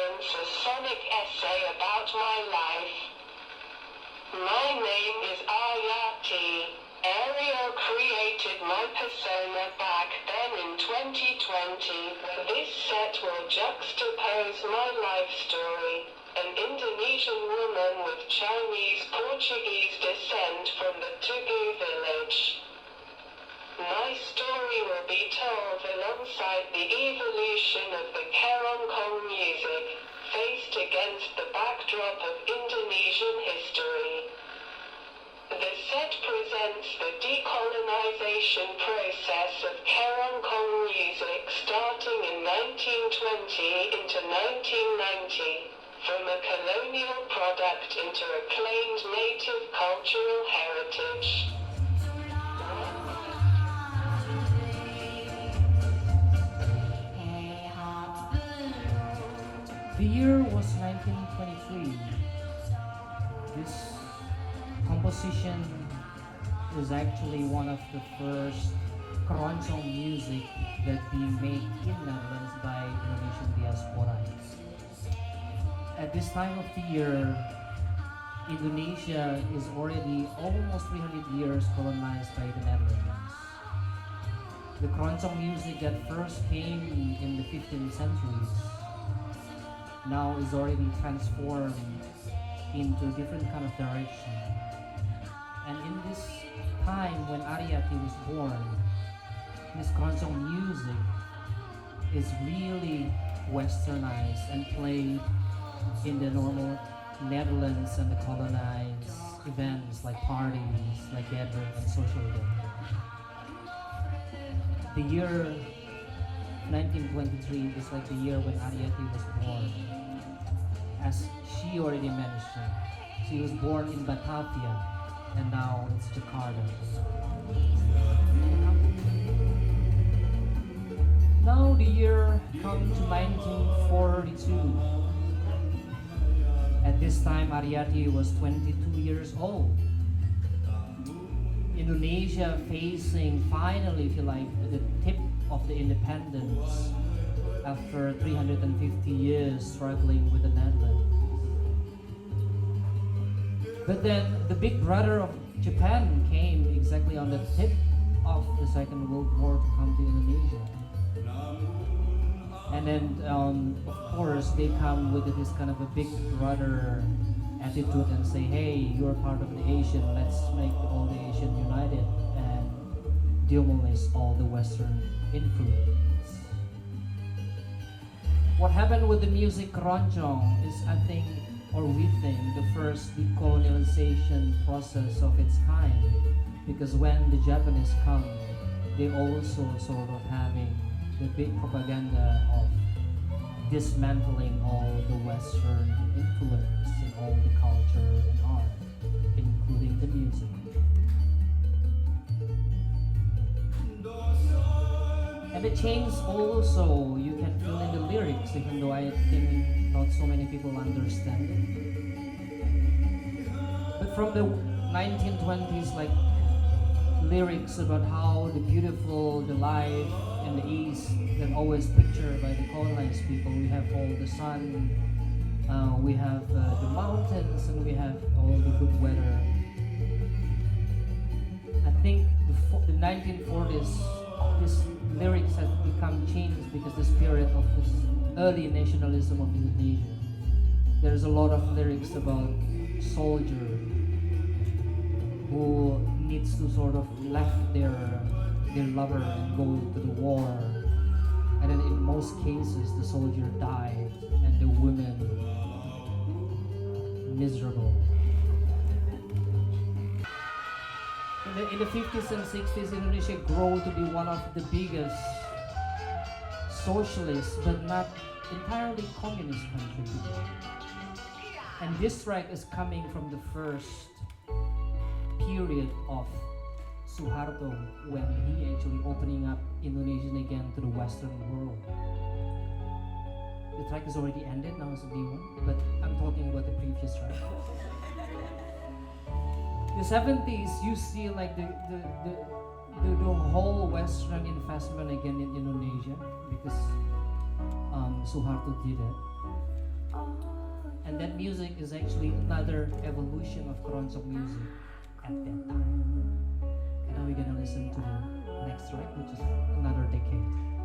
moments a sonic essay about my life. My name is Ayati. Ario created my persona back then in 2020. This set will juxtapose my life story. An Indonesian woman with Chinese-Portuguese descent from the Tugu village. My story will be told alongside the evolution of the Keroncong music, faced against the backdrop of Indonesian history. The set presents the decolonization process of Keroncong music starting in 1920 into 1990, from a colonial product into acclaimed native cultural heritage. The year was 1923. This composition is actually one of the first Keroncong music that being made in Netherlands by Indonesian diaspora. At this time of the year, Indonesia is already almost 300 years colonized by the Netherlands. The Keroncong music that first came in the 15th centuries now is already transformed into different kind of direction. And in this time when Ariati was born, this Keroncong music is really westernized and played in the normal Netherlands and the colonized events like parties, like gathering and social events. The year 1923 is like the year when Ariati was born. As she already mentioned, she was born in Batavia and now it's Jakarta. Now the year comes to 1942. At this time, Ariati was 22 years old. Indonesia facing finally, if you like, the tip of the independence after 350 years struggling with the Netherlands. But then the big brother of Japan came exactly on the tip of the Second World War to come to Indonesia. And then, of course, they come with this kind of a big brother attitude and say, hey, you're part of the Asian, let's make all the Asian united and demolish all the Western influence. What happened with the music Keroncong is, I think, or we think, the first decolonialization process of its kind. Because when the Japanese come, they also sort of having the big propaganda of dismantling all the Western influence in all the culture and art, including the music. And the change also, you can feel in the lyrics, even though I think not so many people understand it. But from the 1920s, like lyrics about how the beautiful, the life in the East that always pictured by the colonized people. We have all the sun, we have the mountains, and we have all the good weather. I think the 1940s, this lyrics have become changed because the spirit of this early nationalism of Indonesia. There's a lot of lyrics about soldier who needs to sort of left their lover and go to the war, and then in most cases the soldier died and the women miserable. In the 50s and 60s, Indonesia grew to be one of the biggest socialist but not entirely communist country today. And this track is coming from the first period of Suharto when he actually opening up Indonesian again to the Western world. The track is already ended, now it's a new one, but I'm talking about the previous track. The 70s, you see like the whole Western investment again in Indonesia because Suharto did it. And that music is actually another evolution of Keroncong music at that time. And now we're gonna listen to the next track, which is Another Decade.